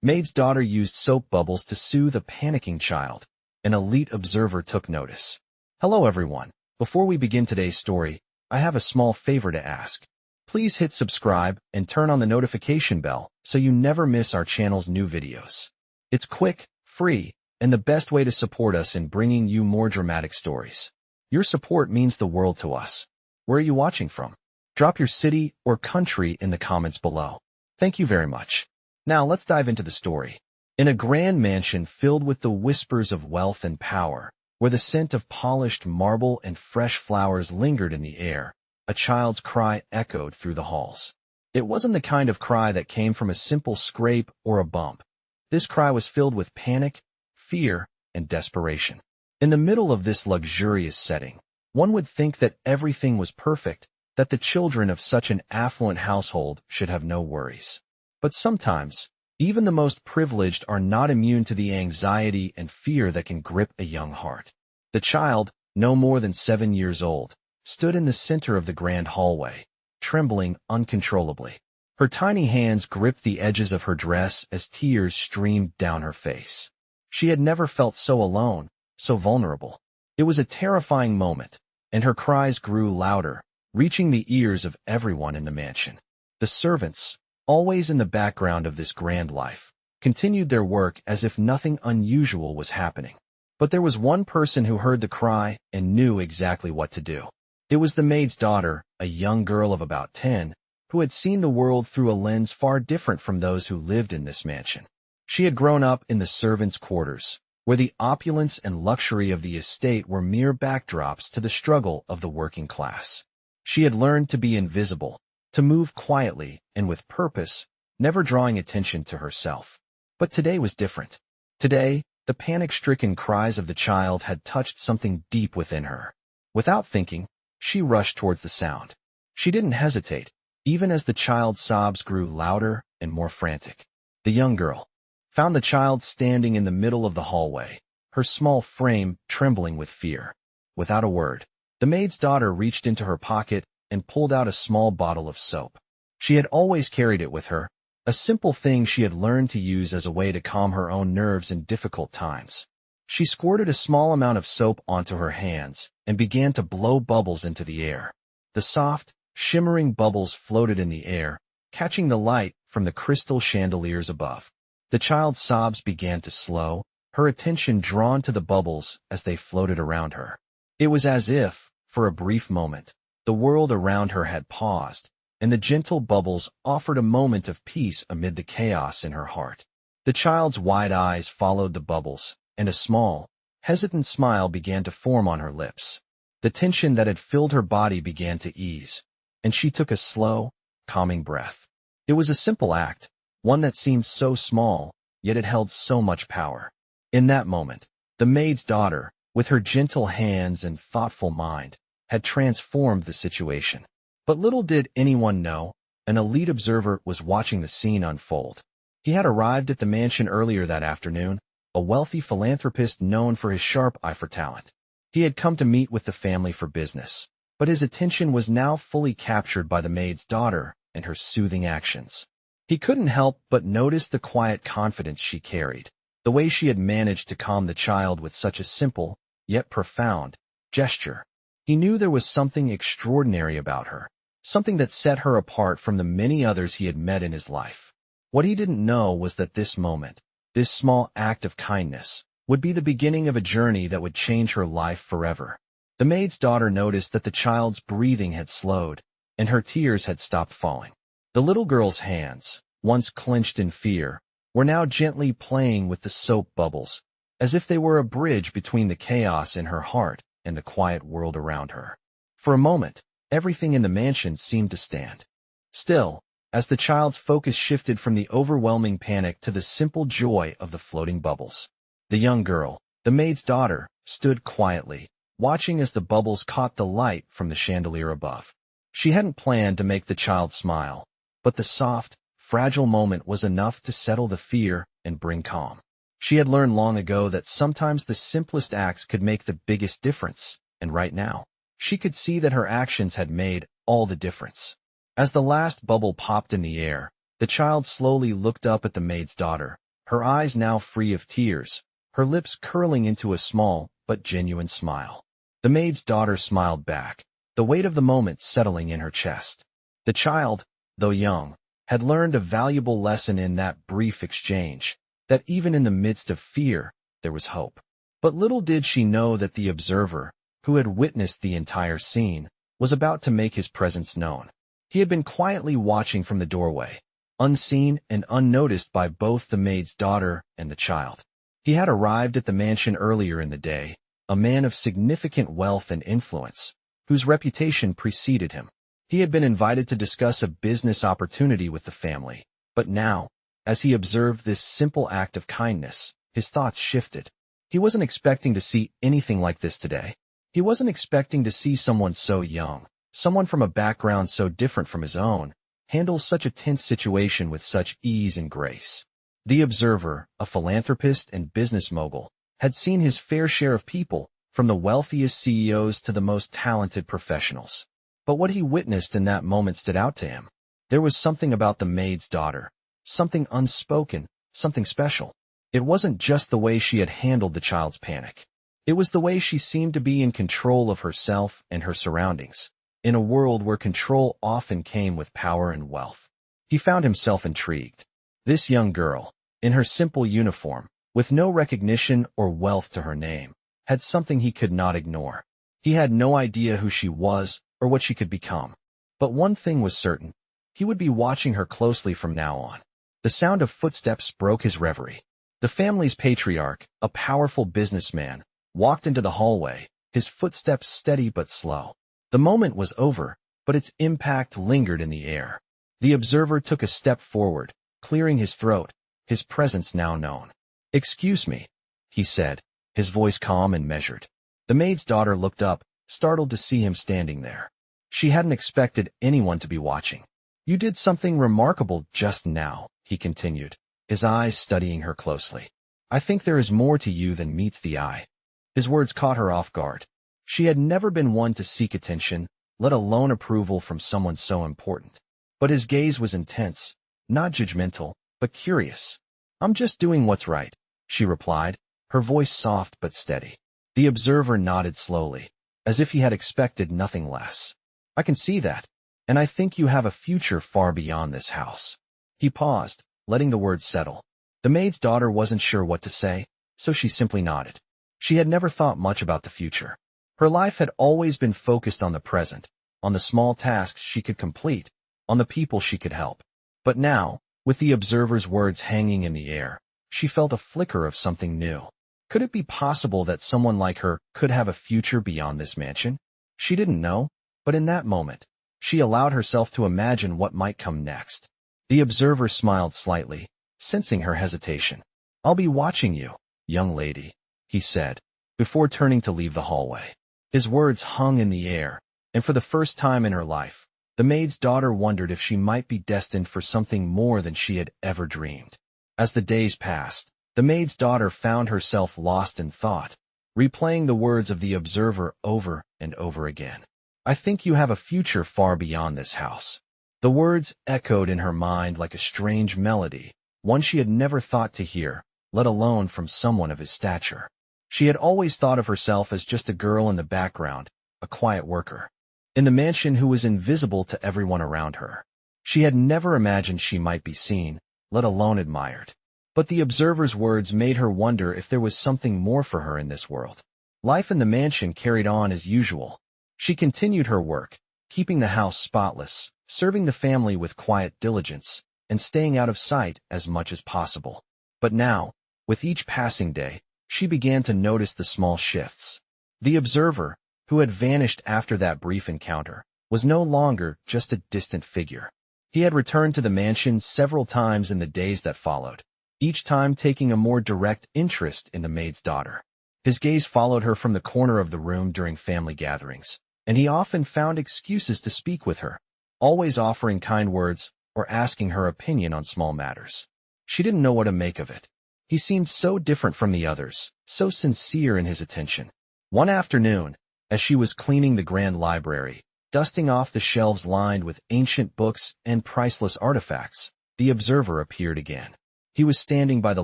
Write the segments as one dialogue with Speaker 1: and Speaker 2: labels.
Speaker 1: Maid's daughter used soap bubbles to soothe a panicking child. An elite observer took notice. Hello everyone. Before we begin today's story, I have a small favor to ask. Please hit subscribe and turn on the notification bell so you never miss our channel's new videos. It's quick, free, and the best way to support us in bringing you more dramatic stories. Your support means the world to us. Where are you watching from? Drop your city or country in the comments below. Thank you very much. Now let's dive into the story. In a grand mansion filled with the whispers of wealth and power, where the scent of polished marble and fresh flowers lingered in the air, a child's cry echoed through the halls. It wasn't the kind of cry that came from a simple scrape or a bump. This cry was filled with panic, fear, and desperation. In the middle of this luxurious setting, one would think that everything was perfect, that the children of such an affluent household should have no worries. But sometimes, even the most privileged are not immune to the anxiety and fear that can grip a young heart. The child, no more than 7 years old, stood in the center of the grand hallway, trembling uncontrollably. Her tiny hands gripped the edges of her dress as tears streamed down her face. She had never felt so alone, so vulnerable. It was a terrifying moment, and her cries grew louder, reaching the ears of everyone in the mansion. The servants, always in the background of this grand life, continued their work as if nothing unusual was happening. But there was one person who heard the cry and knew exactly what to do. It was the maid's daughter, a young girl of about 10, who had seen the world through a lens far different from those who lived in this mansion. She had grown up in the servants' quarters, where the opulence and luxury of the estate were mere backdrops to the struggle of the working class. She had learned to be invisible, to move quietly and with purpose, never drawing attention to herself. But today was different. Today, the panic-stricken cries of the child had touched something deep within her. Without thinking, she rushed towards the sound. She didn't hesitate, even as the child's sobs grew louder and more frantic. The young girl found the child standing in the middle of the hallway, her small frame trembling with fear. Without a word, the maid's daughter reached into her pocket and pulled out a small bottle of soap. She had always carried it with her, a simple thing she had learned to use as a way to calm her own nerves in difficult times. She squirted a small amount of soap onto her hands and began to blow bubbles into the air. The soft, shimmering bubbles floated in the air, catching the light from the crystal chandeliers above. The child's sobs began to slow, her attention drawn to the bubbles as they floated around her. It was as if, for a brief moment, the world around her had paused, and the gentle bubbles offered a moment of peace amid the chaos in her heart. The child's wide eyes followed the bubbles, and a small, hesitant smile began to form on her lips. The tension that had filled her body began to ease, and she took a slow, calming breath. It was a simple act, one that seemed so small, yet it held so much power. In that moment, the maid's daughter, with her gentle hands and thoughtful mind, had transformed the situation. But little did anyone know, an elite observer was watching the scene unfold. He had arrived at the mansion earlier that afternoon, a wealthy philanthropist known for his sharp eye for talent. He had come to meet with the family for business, but his attention was now fully captured by the maid's daughter and her soothing actions. He couldn't help but notice the quiet confidence she carried, the way she had managed to calm the child with such a simple, yet profound, gesture. He knew there was something extraordinary about her, something that set her apart from the many others he had met in his life. What he didn't know was that this moment, this small act of kindness, would be the beginning of a journey that would change her life forever. The maid's daughter noticed that the child's breathing had slowed, and her tears had stopped falling. The little girl's hands, once clenched in fear, were now gently playing with the soap bubbles, as if they were a bridge between the chaos in her heart and the quiet world around her. For a moment, everything in the mansion seemed to stand still, as the child's focus shifted from the overwhelming panic to the simple joy of the floating bubbles. The young girl, the maid's daughter, stood quietly, watching as the bubbles caught the light from the chandelier above. She hadn't planned to make the child smile, but the soft, fragile moment was enough to settle the fear and bring calm. She had learned long ago that sometimes the simplest acts could make the biggest difference, and right now, she could see that her actions had made all the difference. As the last bubble popped in the air, the child slowly looked up at the maid's daughter, her eyes now free of tears, her lips curling into a small but genuine smile. The maid's daughter smiled back, the weight of the moment settling in her chest. The child, though young, had learned a valuable lesson in that brief exchange, that even in the midst of fear, there was hope. But little did she know that the observer, who had witnessed the entire scene, was about to make his presence known. He had been quietly watching from the doorway, unseen and unnoticed by both the maid's daughter and the child. He had arrived at the mansion earlier in the day, a man of significant wealth and influence, whose reputation preceded him. He had been invited to discuss a business opportunity with the family, but now, as he observed this simple act of kindness, his thoughts shifted. He wasn't expecting to see anything like this today. He wasn't expecting to see someone so young, someone from a background so different from his own, handle such a tense situation with such ease and grace. The observer, a philanthropist and business mogul, had seen his fair share of people, from the wealthiest CEOs to the most talented professionals. But what he witnessed in that moment stood out to him. There was something about the maid's daughter, something unspoken, something special. It wasn't just the way she had handled the child's panic. It was the way she seemed to be in control of herself and her surroundings, in a world where control often came with power and wealth. He found himself intrigued. This young girl, in her simple uniform, with no recognition or wealth to her name, had something he could not ignore. He had no idea who she was or what she could become. But one thing was certain. He would be watching her closely from now on. The sound of footsteps broke his reverie. The family's patriarch, a powerful businessman, walked into the hallway, his footsteps steady but slow. The moment was over, but its impact lingered in the air. The observer took a step forward, clearing his throat, his presence now known. "Excuse me," he said, his voice calm and measured. The maid's daughter looked up, startled to see him standing there. She hadn't expected anyone to be watching. "You did something remarkable just now," he continued, his eyes studying her closely. "I think there is more to you than meets the eye." His words caught her off guard. She had never been one to seek attention, let alone approval from someone so important. But his gaze was intense, not judgmental, but curious. "I'm just doing what's right," she replied, her voice soft but steady. The observer nodded slowly, as if he had expected nothing less. "I can see that, and I think you have a future far beyond this house." He paused, letting the words settle. The maid's daughter wasn't sure what to say, so she simply nodded. She had never thought much about the future. Her life had always been focused on the present, on the small tasks she could complete, on the people she could help. But now, with the observer's words hanging in the air, she felt a flicker of something new. Could it be possible that someone like her could have a future beyond this mansion? She didn't know, but in that moment, she allowed herself to imagine what might come next. The observer smiled slightly, sensing her hesitation. "I'll be watching you, young lady," he said, before turning to leave the hallway. His words hung in the air, and for the first time in her life, the maid's daughter wondered if she might be destined for something more than she had ever dreamed. As the days passed, the maid's daughter found herself lost in thought, replaying the words of the observer over and over again. "I think you have a future far beyond this house." The words echoed in her mind like a strange melody, one she had never thought to hear, let alone from someone of his stature. She had always thought of herself as just a girl in the background, a quiet worker, in the mansion who was invisible to everyone around her. She had never imagined she might be seen, let alone admired. But the observer's words made her wonder if there was something more for her in this world. Life in the mansion carried on as usual. She continued her work, keeping the house spotless, serving the family with quiet diligence, and staying out of sight as much as possible. But now, with each passing day, she began to notice the small shifts. The observer, who had vanished after that brief encounter, was no longer just a distant figure. He had returned to the mansion several times in the days that followed, each time taking a more direct interest in the maid's daughter. His gaze followed her from the corner of the room during family gatherings, and he often found excuses to speak with her, always offering kind words or asking her opinion on small matters. She didn't know what to make of it. He seemed so different from the others, so sincere in his attention. One afternoon, as she was cleaning the grand library, dusting off the shelves lined with ancient books and priceless artifacts, the observer appeared again. He was standing by the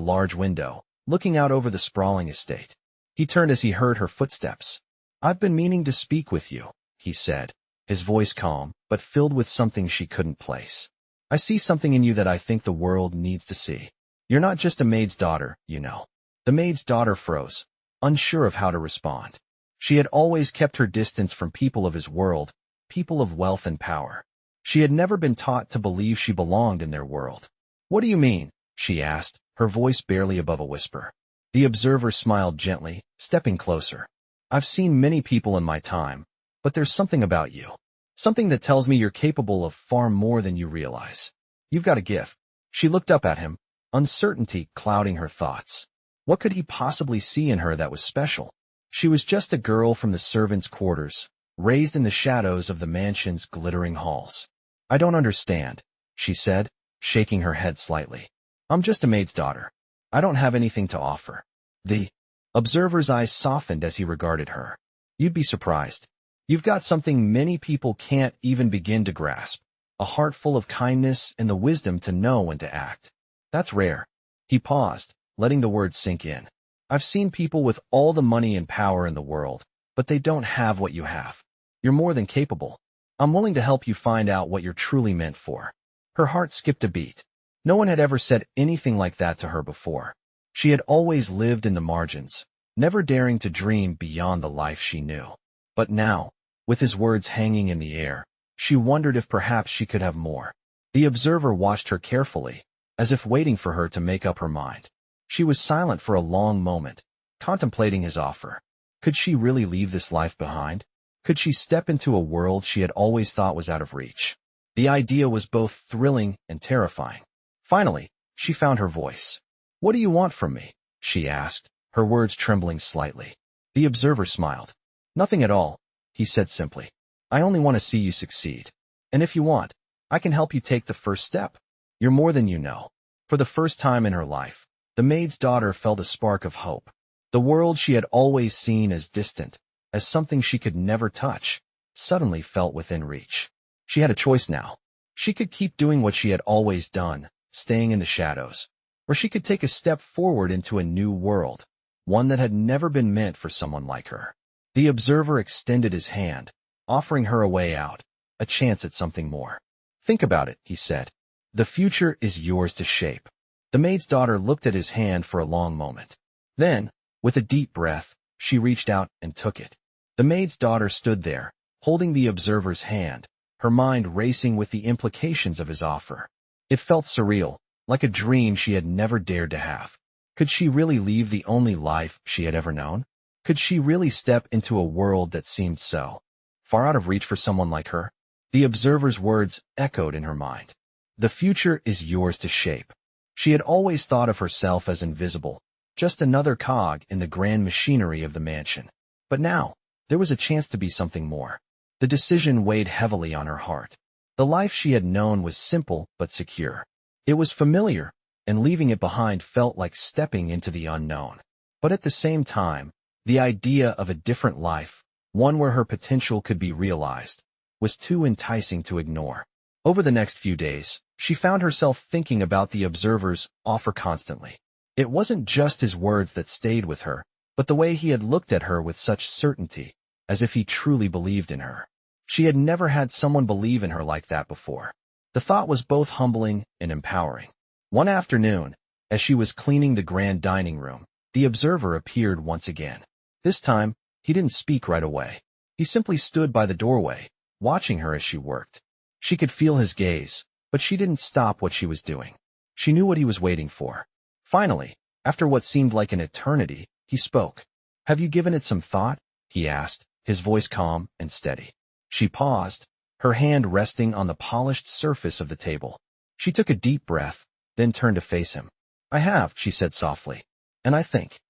Speaker 1: large window, looking out over the sprawling estate. He turned as he heard her footsteps. "I've been meaning to speak with you," he said, his voice calm, but filled with something she couldn't place. "I see something in you that I think the world needs to see. You're not just a maid's daughter, you know." The maid's daughter froze, unsure of how to respond. She had always kept her distance from people of his world, people of wealth and power. She had never been taught to believe she belonged in their world. "What do you mean?" she asked, her voice barely above a whisper. The observer smiled gently, stepping closer. "I've seen many people in my time, but there's something about you. Something that tells me you're capable of far more than you realize. You've got a gift." She looked up at him, uncertainty clouding her thoughts. What could he possibly see in her that was special? She was just a girl from the servants' quarters, raised in the shadows of the mansion's glittering halls. "I don't understand," she said, shaking her head slightly. "I'm just a maid's daughter. I don't have anything to offer." The observer's eyes softened as he regarded her. "You'd be surprised. You've got something many people can't even begin to grasp, a heart full of kindness and the wisdom to know when to act. That's rare." He paused, letting the words sink in. "I've seen people with all the money and power in the world, but they don't have what you have. You're more than capable. I'm willing to help you find out what you're truly meant for." Her heart skipped a beat. No one had ever said anything like that to her before. She had always lived in the margins, never daring to dream beyond the life she knew. But now, with his words hanging in the air, she wondered if perhaps she could have more. The observer watched her carefully, as if waiting for her to make up her mind. She was silent for a long moment, contemplating his offer. Could she really leave this life behind? Could she step into a world she had always thought was out of reach? The idea was both thrilling and terrifying. Finally, she found her voice. "What do you want from me?" she asked, her words trembling slightly. The observer smiled. "Nothing at all," he said simply. "I only want to see you succeed. And if you want, I can help you take the first step. You're more than you know." For the first time in her life, the maid's daughter felt a spark of hope. The world she had always seen as distant, as something she could never touch, suddenly felt within reach. She had a choice now. She could keep doing what she had always done, staying in the shadows, or she could take a step forward into a new world, one that had never been meant for someone like her. The observer extended his hand, offering her a way out, a chance at something more. "Think about it," he said. "The future is yours to shape." The maid's daughter looked at his hand for a long moment. Then, with a deep breath, she reached out and took it. The maid's daughter stood there, holding the observer's hand, her mind racing with the implications of his offer. It felt surreal, like a dream she had never dared to have. Could she really leave the only life she had ever known? Could she really step into a world that seemed so far out of reach for someone like her? The observer's words echoed in her mind. The future is yours to shape. She had always thought of herself as invisible, just another cog in the grand machinery of the mansion. But now, there was a chance to be something more. The decision weighed heavily on her heart. The life she had known was simple but secure. It was familiar, and leaving it behind felt like stepping into the unknown. But at the same time, the idea of a different life, one where her potential could be realized, was too enticing to ignore. Over the next few days, she found herself thinking about the observer's offer constantly. It wasn't just his words that stayed with her, but the way he had looked at her with such certainty, as if he truly believed in her. She had never had someone believe in her like that before. The thought was both humbling and empowering. One afternoon, as she was cleaning the grand dining room, the observer appeared once again. This time, he didn't speak right away. He simply stood by the doorway, watching her as she worked. She could feel his gaze, but she didn't stop what she was doing. She knew what he was waiting for. Finally, after what seemed like an eternity, he spoke. "Have you given it some thought?" he asked, his voice calm and steady. She paused, her hand resting on the polished surface of the table. She took a deep breath, then turned to face him. "I have," she said softly. "And I think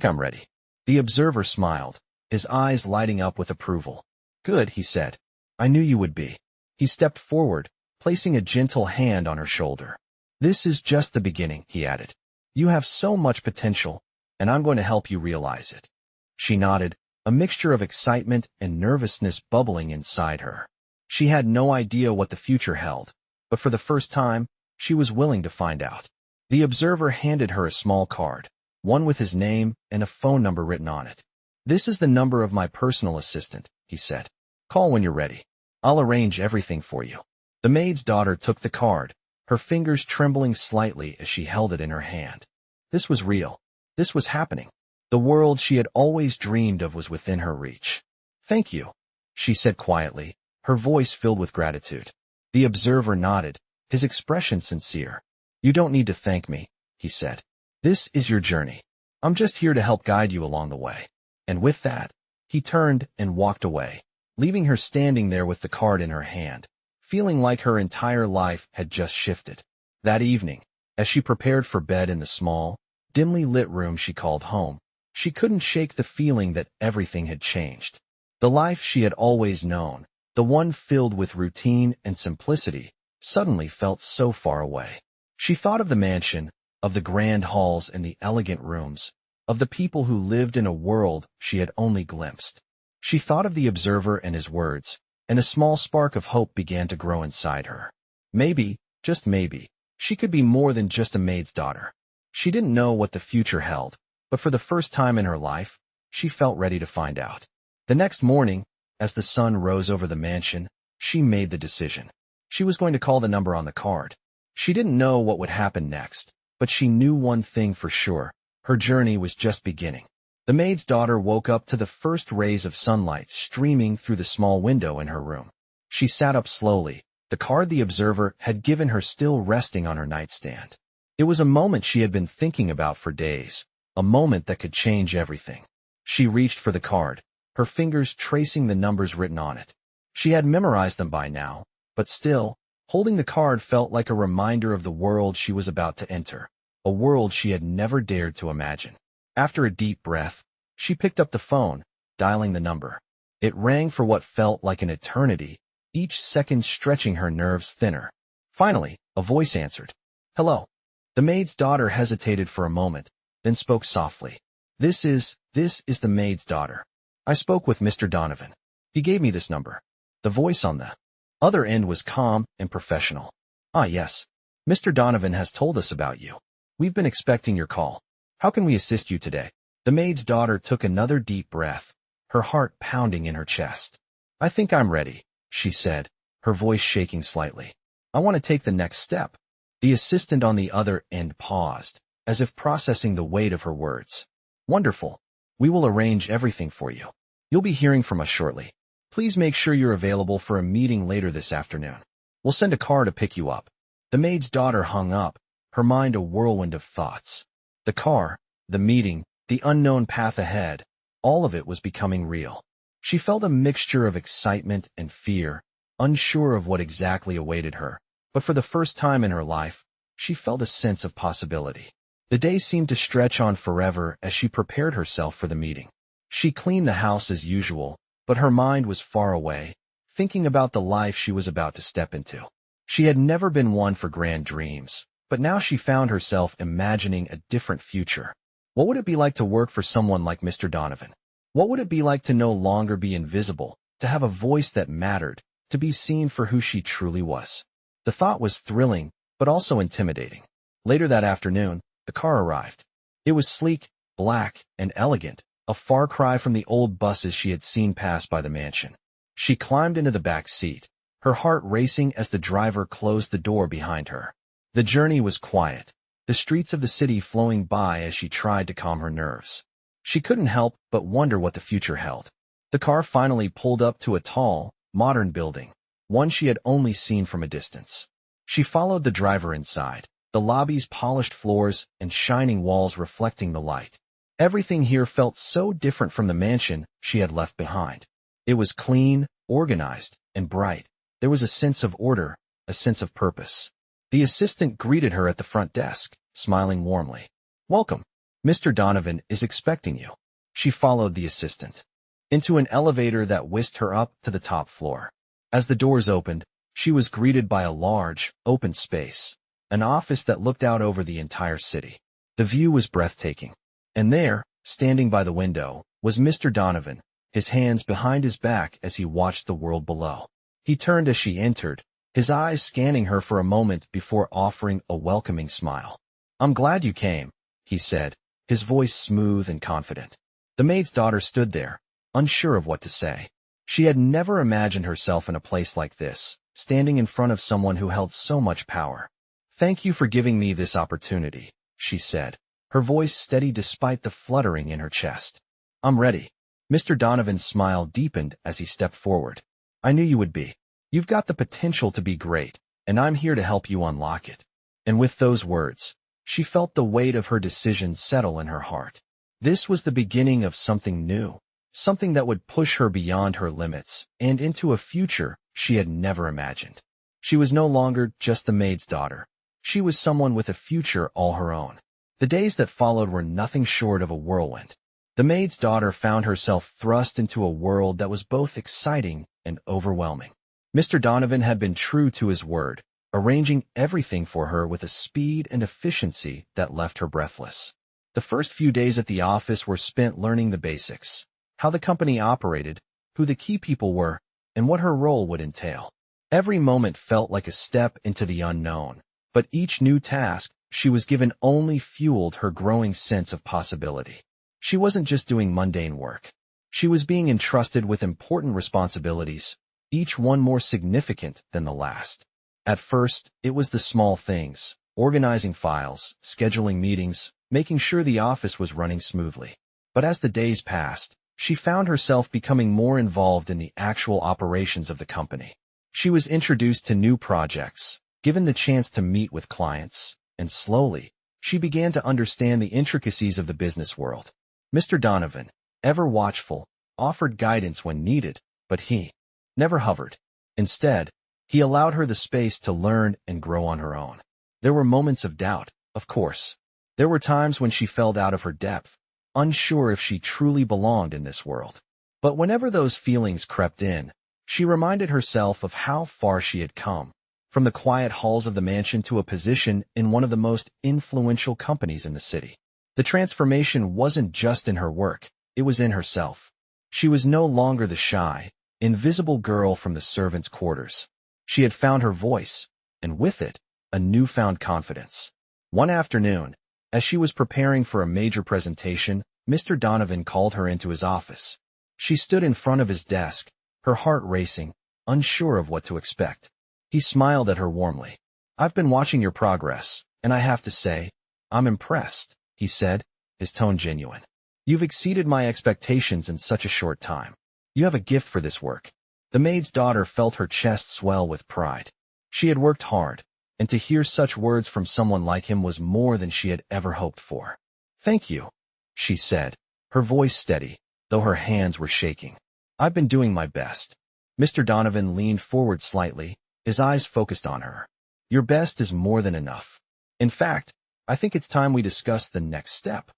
Speaker 1: I'm ready." The observer smiled, his eyes lighting up with approval. "Good," he said. "I knew you would be." He stepped forward, placing a gentle hand on her shoulder. "This is just the beginning," he added. "You have so much potential, and I'm going to help you realize it." She nodded, a mixture of excitement and nervousness bubbling inside her. She had no idea what the future held, but for the first time, she was willing to find out. The observer handed her a small card, one with his name and a phone number written on it. "This is the number of my personal assistant," he said. "Call when you're ready. I'll arrange everything for you." The maid's daughter took the card, her fingers trembling slightly as she held it in her hand. This was real. This was happening. The world she had always dreamed of was within her reach. "Thank you," she said quietly, her voice filled with gratitude. The observer nodded, his expression sincere. "You don't need to thank me," he said. "This is your journey. I'm just here to help guide you along the way." And with that, he turned and walked away, leaving her standing there with the card in her hand, feeling like her entire life had just shifted. That evening, as she prepared for bed in the small, dimly lit room she called home, she couldn't shake the feeling that everything had changed. The life she had always known, the one filled with routine and simplicity, suddenly felt so far away. She thought of the mansion, of the grand halls and the elegant rooms, of the people who lived in a world she had only glimpsed. She thought of the observer and his words, and a small spark of hope began to grow inside her. Maybe, just maybe, she could be more than just a maid's daughter. She didn't know what the future held, but for the first time in her life, she felt ready to find out. The next morning, as the sun rose over the mansion, she made the decision. She was going to call the number on the card. She didn't know what would happen next, but she knew one thing for sure. Her journey was just beginning. The maid's daughter woke up to the first rays of sunlight streaming through the small window in her room. She sat up slowly, the card the observer had given her still resting on her nightstand. It was a moment she had been thinking about for days, a moment that could change everything. She reached for the card, her fingers tracing the numbers written on it. She had memorized them by now, but still, holding the card felt like a reminder of the world she was about to enter, a world she had never dared to imagine. After a deep breath, she picked up the phone, dialing the number. It rang for what felt like an eternity, each second stretching her nerves thinner. Finally, a voice answered. "Hello." The maid's daughter hesitated for a moment, then spoke softly. This is the maid's daughter. I spoke with Mr. Donovan. He gave me this number." The voice on the other end was calm and professional. "Ah, yes. Mr. Donovan has told us about you. We've been expecting your call. How can we assist you today?" The maid's daughter took another deep breath, her heart pounding in her chest. "I think I'm ready," she said, her voice shaking slightly. "I want to take the next step." The assistant on the other end paused, as if processing the weight of her words. "Wonderful. We will arrange everything for you. You'll be hearing from us shortly. Please make sure you're available for a meeting later this afternoon. We'll send a car to pick you up." The maid's daughter hung up, her mind a whirlwind of thoughts. The car, the meeting, the unknown path ahead, all of it was becoming real. She felt a mixture of excitement and fear, unsure of what exactly awaited her, but for the first time in her life, she felt a sense of possibility. The day seemed to stretch on forever as she prepared herself for the meeting. She cleaned the house as usual, but her mind was far away, thinking about the life she was about to step into. She had never been one for grand dreams, but now she found herself imagining a different future. What would it be like to work for someone like Mr. Donovan? What would it be like to no longer be invisible, to have a voice that mattered, to be seen for who she truly was? The thought was thrilling, but also intimidating. Later that afternoon, the car arrived. It was sleek, black, and elegant, a far cry from the old buses she had seen pass by the mansion. She climbed into the back seat, her heart racing as the driver closed the door behind her. The journey was quiet, the streets of the city flowing by as she tried to calm her nerves. She couldn't help but wonder what the future held. The car finally pulled up to a tall, modern building, one she had only seen from a distance. She followed the driver inside, the lobby's polished floors and shining walls reflecting the light. Everything here felt so different from the mansion she had left behind. It was clean, organized, and bright. There was a sense of order, a sense of purpose. The assistant greeted her at the front desk, smiling warmly. "Welcome. Mr. Donovan is expecting you." She followed the assistant into an elevator that whisked her up to the top floor. As the doors opened, she was greeted by a large, open space, an office that looked out over the entire city. The view was breathtaking. And there, standing by the window, was Mr. Donovan, his hands behind his back as he watched the world below. He turned as she entered, his eyes scanning her for a moment before offering a welcoming smile. I'm glad you came, he said, his voice smooth and confident. The maid's daughter stood there, unsure of what to say. She had never imagined herself in a place like this, standing in front of someone who held so much power. Thank you for giving me this opportunity, she said, her voice steady despite the fluttering in her chest. I'm ready. Mr. Donovan's smile deepened as he stepped forward. I knew you would be. You've got the potential to be great, and I'm here to help you unlock it. And with those words, she felt the weight of her decision settle in her heart. This was the beginning of something new, something that would push her beyond her limits and into a future she had never imagined. She was no longer just the maid's daughter. She was someone with a future all her own. The days that followed were nothing short of a whirlwind. The maid's daughter found herself thrust into a world that was both exciting and overwhelming. Mr. Donovan had been true to his word, arranging everything for her with a speed and efficiency that left her breathless. The first few days at the office were spent learning the basics, how the company operated, who the key people were, and what her role would entail. Every moment felt like a step into the unknown, but each new task she was given only fueled her growing sense of possibility. She wasn't just doing mundane work. She was being entrusted with important responsibilities, each one more significant than the last. At first, it was the small things, organizing files, scheduling meetings, making sure the office was running smoothly. But as the days passed, she found herself becoming more involved in the actual operations of the company. She was introduced to new projects, given the chance to meet with clients, and slowly, she began to understand the intricacies of the business world. Mr. Donovan, ever watchful, offered guidance when needed, but he never hovered. Instead, he allowed her the space to learn and grow on her own. There were moments of doubt, of course. There were times when she felt out of her depth, unsure if she truly belonged in this world. But whenever those feelings crept in, she reminded herself of how far she had come, from the quiet halls of the mansion to a position in one of the most influential companies in the city. The transformation wasn't just in her work, it was in herself. She was no longer the shy, invisible girl from the servants' quarters. She had found her voice, and with it, a newfound confidence. One afternoon, as she was preparing for a major presentation, Mr. Donovan called her into his office. She stood in front of his desk, her heart racing, unsure of what to expect. He smiled at her warmly. I've been watching your progress, and I have to say, I'm impressed, he said, his tone genuine. You've exceeded my expectations in such a short time. You have a gift for this work. The maid's daughter felt her chest swell with pride. She had worked hard, and to hear such words from someone like him was more than she had ever hoped for. Thank you, she said, her voice steady, though her hands were shaking. I've been doing my best. Mr. Donovan leaned forward slightly, his eyes focused on her. Your best is more than enough. In fact, I think it's time we discuss the next step.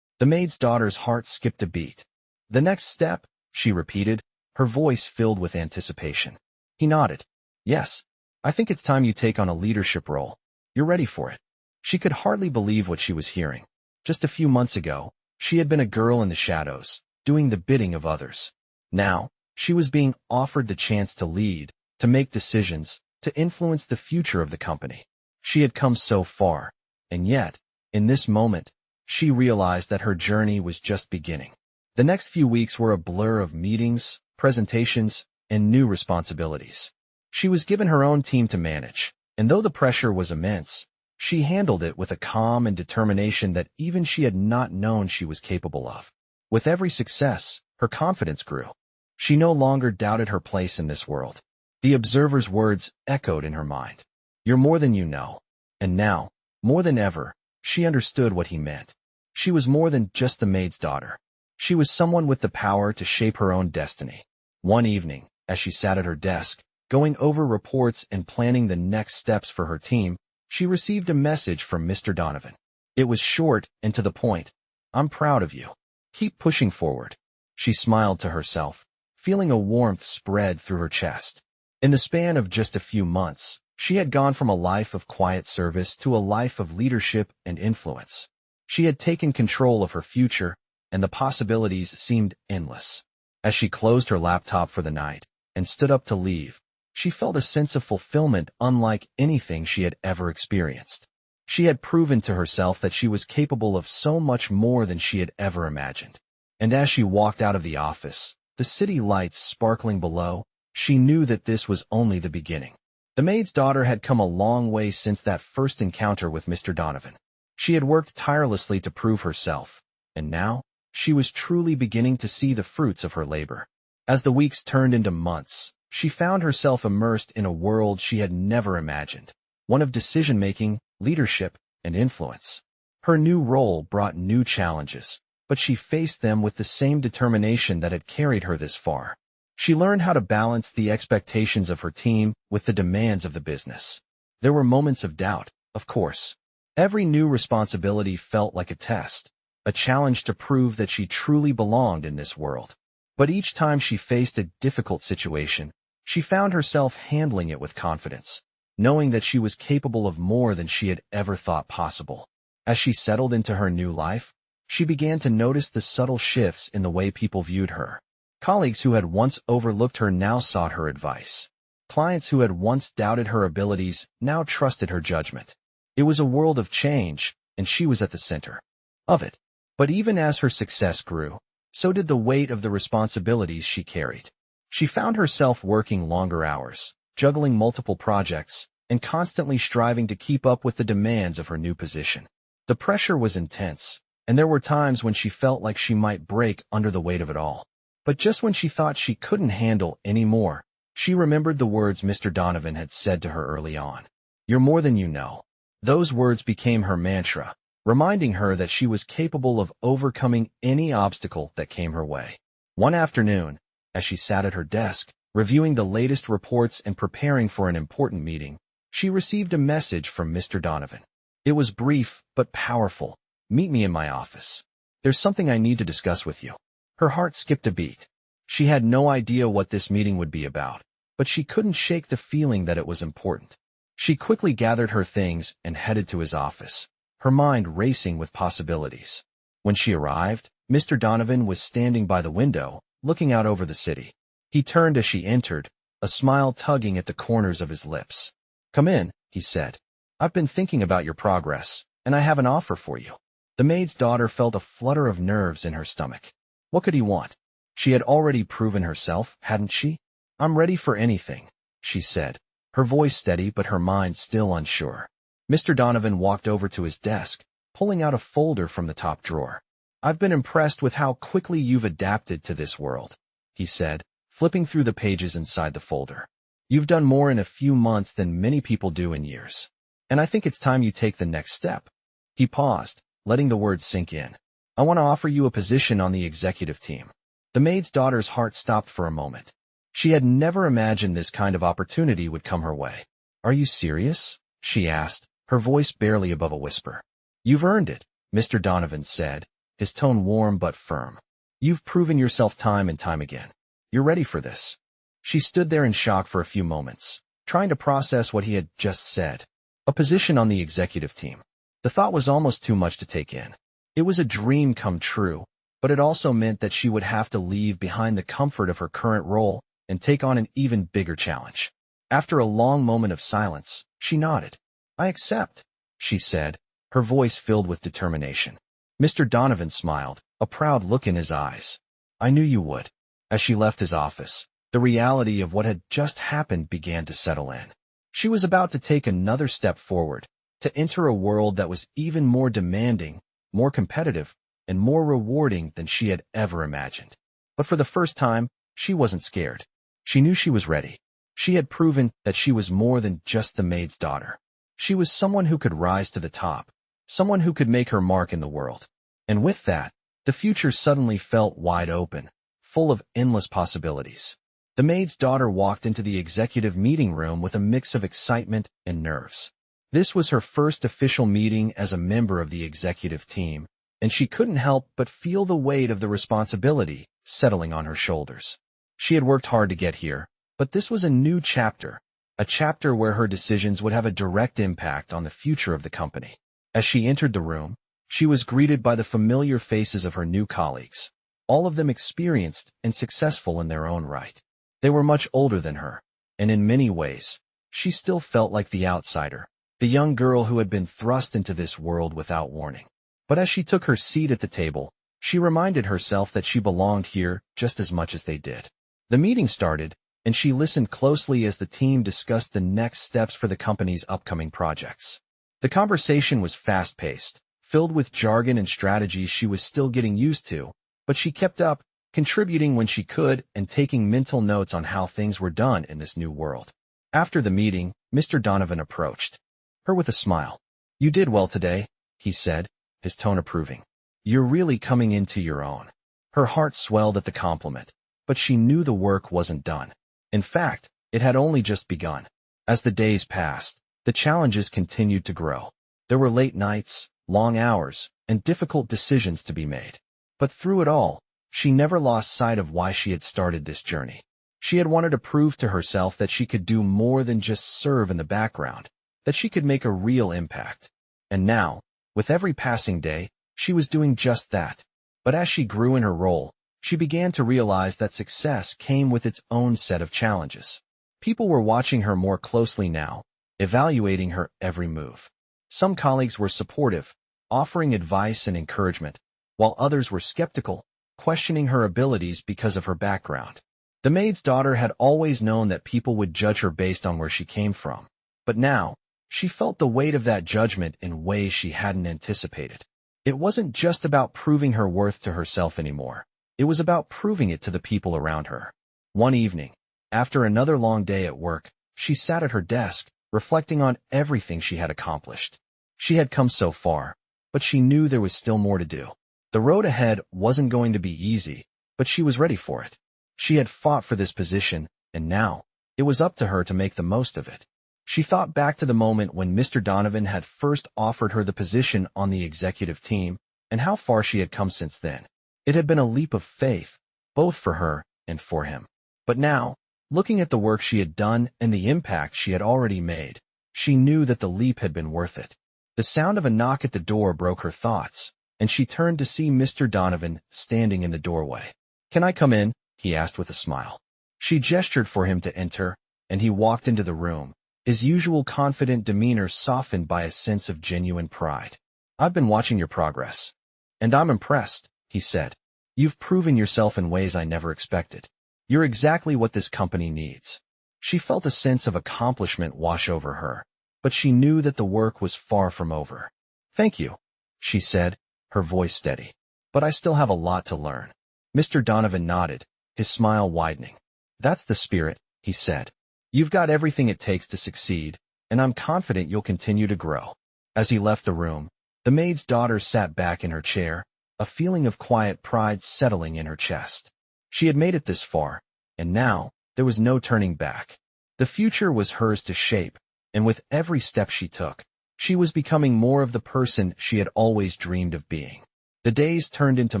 Speaker 1: The maid's daughter's heart skipped a beat. The next step, she repeated, her voice filled with anticipation. He nodded. Yes, I think it's time you take on a leadership role. You're ready for it. She could hardly believe what she was hearing. Just a few months ago, she had been a girl in the shadows, doing the bidding of others. Now, she was being offered the chance to lead, to make decisions, to influence the future of the company. She had come so far, and yet, in this moment, she realized that her journey was just beginning. The next few weeks were a blur of meetings, presentations, and new responsibilities. She was given her own team to manage, and though the pressure was immense, she handled it with a calm and determination that even she had not known she was capable of. With every success, her confidence grew. She no longer doubted her place in this world. The observer's words echoed in her mind. You're more than you know. And now, more than ever, she understood what he meant. She was more than just the maid's daughter. She was someone with the power to shape her own destiny. One evening, as she sat at her desk, going over reports and planning the next steps for her team, she received a message from Mr. Donovan. It was short and to the point. I'm proud of you. Keep pushing forward. She smiled to herself, feeling a warmth spread through her chest. In the span of just a few months, she had gone from a life of quiet service to a life of leadership and influence. She had taken control of her future, and the possibilities seemed endless. As she closed her laptop for the night and stood up to leave, she felt a sense of fulfillment unlike anything she had ever experienced. She had proven to herself that she was capable of so much more than she had ever imagined. And as she walked out of the office, the city lights sparkling below, she knew that this was only the beginning. The maid's daughter had come a long way since that first encounter with Mr. Donovan. She had worked tirelessly to prove herself, and now, she was truly beginning to see the fruits of her labor. As the weeks turned into months, she found herself immersed in a world she had never imagined, one of decision-making, leadership, and influence. Her new role brought new challenges, but she faced them with the same determination that had carried her this far. She learned how to balance the expectations of her team with the demands of the business. There were moments of doubt, of course. Every new responsibility felt like a test, a challenge to prove that she truly belonged in this world. But each time she faced a difficult situation, she found herself handling it with confidence, knowing that she was capable of more than she had ever thought possible. As she settled into her new life, she began to notice the subtle shifts in the way people viewed her. Colleagues who had once overlooked her now sought her advice. Clients who had once doubted her abilities now trusted her judgment. It was a world of change, and she was at the center of it. But even as her success grew, so did the weight of the responsibilities she carried. She found herself working longer hours, juggling multiple projects, and constantly striving to keep up with the demands of her new position. The pressure was intense, and there were times when she felt like she might break under the weight of it all. But just when she thought she couldn't handle any more, she remembered the words Mr. Donovan had said to her early on. "You're more than you know." Those words became her mantra, reminding her that she was capable of overcoming any obstacle that came her way. One afternoon, as she sat at her desk, reviewing the latest reports and preparing for an important meeting, she received a message from Mr. Donovan. It was brief but powerful. "Meet me in my office. There's something I need to discuss with you." Her heart skipped a beat. She had no idea what this meeting would be about, but she couldn't shake the feeling that it was important. She quickly gathered her things and headed to his office, her mind racing with possibilities. When she arrived, Mr. Donovan was standing by the window, looking out over the city. He turned as she entered, a smile tugging at the corners of his lips. "Come in," he said. "I've been thinking about your progress, and I have an offer for you." The maid's daughter felt a flutter of nerves in her stomach. What could he want? She had already proven herself, hadn't she? "I'm ready for anything," she said, her voice steady but her mind still unsure. Mr. Donovan walked over to his desk, pulling out a folder from the top drawer. "I've been impressed with how quickly you've adapted to this world," he said, flipping through the pages inside the folder. "You've done more in a few months than many people do in years. And I think it's time you take the next step." He paused, letting the words sink in. "I want to offer you a position on the executive team." The maid's daughter's heart stopped for a moment. She had never imagined this kind of opportunity would come her way. "Are you serious?" she asked, her voice barely above a whisper. "You've earned it," Mr. Donovan said, his tone warm but firm. "You've proven yourself time and time again. You're ready for this." She stood there in shock for a few moments, trying to process what he had just said. A position on the executive team. The thought was almost too much to take in. It was a dream come true, but it also meant that she would have to leave behind the comfort of her current role and take on an even bigger challenge. After a long moment of silence, she nodded. "I accept," she said, her voice filled with determination. Mr. Donovan smiled, a proud look in his eyes. "I knew you would." As she left his office, the reality of what had just happened began to settle in. She was about to take another step forward, to enter a world that was even more demanding, more competitive, and more rewarding than she had ever imagined. But for the first time, she wasn't scared. She knew she was ready. She had proven that she was more than just the maid's daughter. She was someone who could rise to the top, someone who could make her mark in the world. And with that, the future suddenly felt wide open, full of endless possibilities. The maid's daughter walked into the executive meeting room with a mix of excitement and nerves. This was her first official meeting as a member of the executive team, and she couldn't help but feel the weight of the responsibility settling on her shoulders. She had worked hard to get here, but this was a new chapter, a chapter where her decisions would have a direct impact on the future of the company. As she entered the room, she was greeted by the familiar faces of her new colleagues, all of them experienced and successful in their own right. They were much older than her, and in many ways, she still felt like the outsider, the young girl who had been thrust into this world without warning. But as she took her seat at the table, she reminded herself that she belonged here just as much as they did. The meeting started, and she listened closely as the team discussed the next steps for the company's upcoming projects. The conversation was fast-paced, filled with jargon and strategies she was still getting used to, but she kept up, contributing when she could and taking mental notes on how things were done in this new world. After the meeting, Mr. Donovan approached her with a smile. "You did well today," he said, his tone approving. "You're really coming into your own." Her heart swelled at the compliment, but she knew the work wasn't done. In fact, it had only just begun. As the days passed, the challenges continued to grow. There were late nights, long hours, and difficult decisions to be made. But through it all, she never lost sight of why she had started this journey. She had wanted to prove to herself that she could do more than just serve in the background, that she could make a real impact. And now, with every passing day, she was doing just that. But as she grew in her role, she began to realize that success came with its own set of challenges. People were watching her more closely now, evaluating her every move. Some colleagues were supportive, offering advice and encouragement, while others were skeptical, questioning her abilities because of her background. The maid's daughter had always known that people would judge her based on where she came from. But now, she felt the weight of that judgment in ways she hadn't anticipated. It wasn't just about proving her worth to herself anymore. It was about proving it to the people around her. One evening, after another long day at work, she sat at her desk, reflecting on everything she had accomplished. She had come so far, but she knew there was still more to do. The road ahead wasn't going to be easy, but she was ready for it. She had fought for this position, and now, it was up to her to make the most of it. She thought back to the moment when Mr. Donovan had first offered her the position on the executive team, and how far she had come since then. It had been a leap of faith, both for her and for him. But now, looking at the work she had done and the impact she had already made, she knew that the leap had been worth it. The sound of a knock at the door broke her thoughts, and she turned to see Mr. Donovan standing in the doorway. "Can I come in?" he asked with a smile. She gestured for him to enter, and he walked into the room, his usual confident demeanor softened by a sense of genuine pride. "I've been watching your progress, and I'm impressed," he said. "You've proven yourself in ways I never expected. You're exactly what this company needs." She felt a sense of accomplishment wash over her, but she knew that the work was far from over. "Thank you," she said, her voice steady. "But I still have a lot to learn." Mr. Donovan nodded, his smile widening. "That's the spirit," he said. "You've got everything it takes to succeed, and I'm confident you'll continue to grow." As he left the room, the maid's daughter sat back in her chair, a feeling of quiet pride settling in her chest. She had made it this far, and now, there was no turning back. The future was hers to shape, and with every step she took, she was becoming more of the person she had always dreamed of being. The days turned into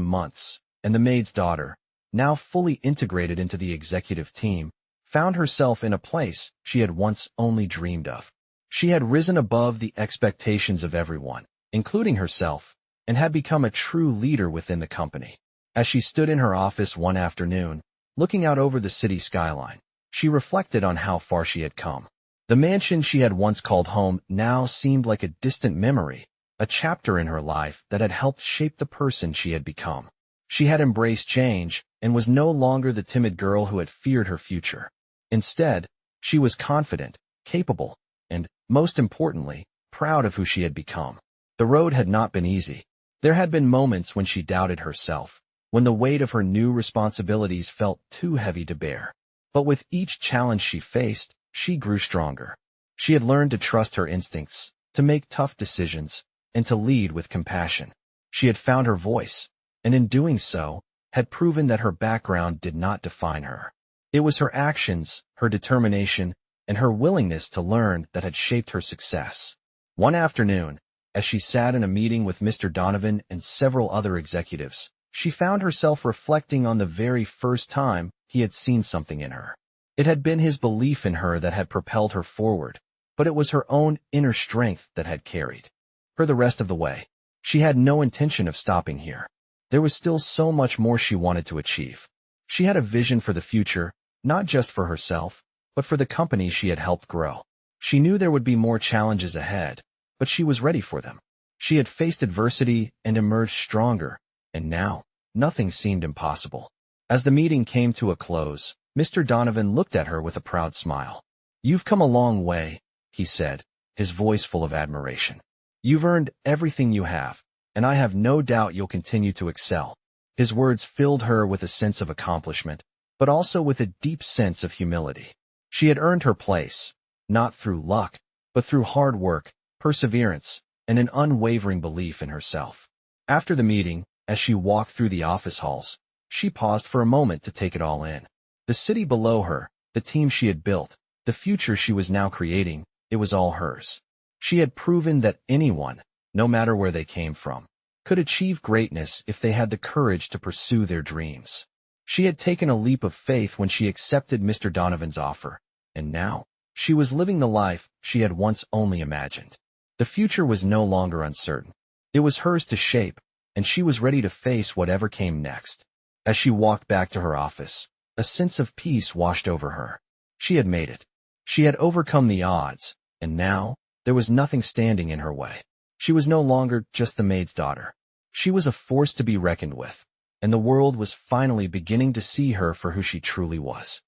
Speaker 1: months, and the maid's daughter, now fully integrated into the executive team, found herself in a place she had once only dreamed of. She had risen above the expectations of everyone, including herself, and had become a true leader within the company. As she stood in her office one afternoon, looking out over the city skyline, she reflected on how far she had come. The mansion she had once called home now seemed like a distant memory, a chapter in her life that had helped shape the person she had become. She had embraced change and was no longer the timid girl who had feared her future. Instead, she was confident, capable, and, most importantly, proud of who she had become. The road had not been easy. There had been moments when she doubted herself, when the weight of her new responsibilities felt too heavy to bear. But with each challenge she faced, she grew stronger. She had learned to trust her instincts, to make tough decisions, and to lead with compassion. She had found her voice, and in doing so, had proven that her background did not define her. It was her actions, her determination, and her willingness to learn that had shaped her success. One afternoon, as she sat in a meeting with Mr. Donovan and several other executives, she found herself reflecting on the very first time he had seen something in her. It had been his belief in her that had propelled her forward, but it was her own inner strength that had carried her the rest of the way. She had no intention of stopping here. There was still so much more she wanted to achieve. She had a vision for the future, not just for herself, but for the company she had helped grow. She knew there would be more challenges ahead, but she was ready for them. She had faced adversity and emerged stronger, and now, nothing seemed impossible. As the meeting came to a close, Mr. Donovan looked at her with a proud smile. "You've come a long way," he said, his voice full of admiration. "You've earned everything you have, and I have no doubt you'll continue to excel." His words filled her with a sense of accomplishment, but also with a deep sense of humility. She had earned her place, not through luck, but through hard work, perseverance, and an unwavering belief in herself. After the meeting, as she walked through the office halls, she paused for a moment to take it all in. The city below her, the team she had built, the future she was now creating, it was all hers. She had proven that anyone, no matter where they came from, could achieve greatness if they had the courage to pursue their dreams. She had taken a leap of faith when she accepted Mr. Donovan's offer, and now, she was living the life she had once only imagined. The future was no longer uncertain. It was hers to shape, and she was ready to face whatever came next. As she walked back to her office, a sense of peace washed over her. She had made it. She had overcome the odds, and now, there was nothing standing in her way. She was no longer just the maid's daughter. She was a force to be reckoned with, and the world was finally beginning to see her for who she truly was.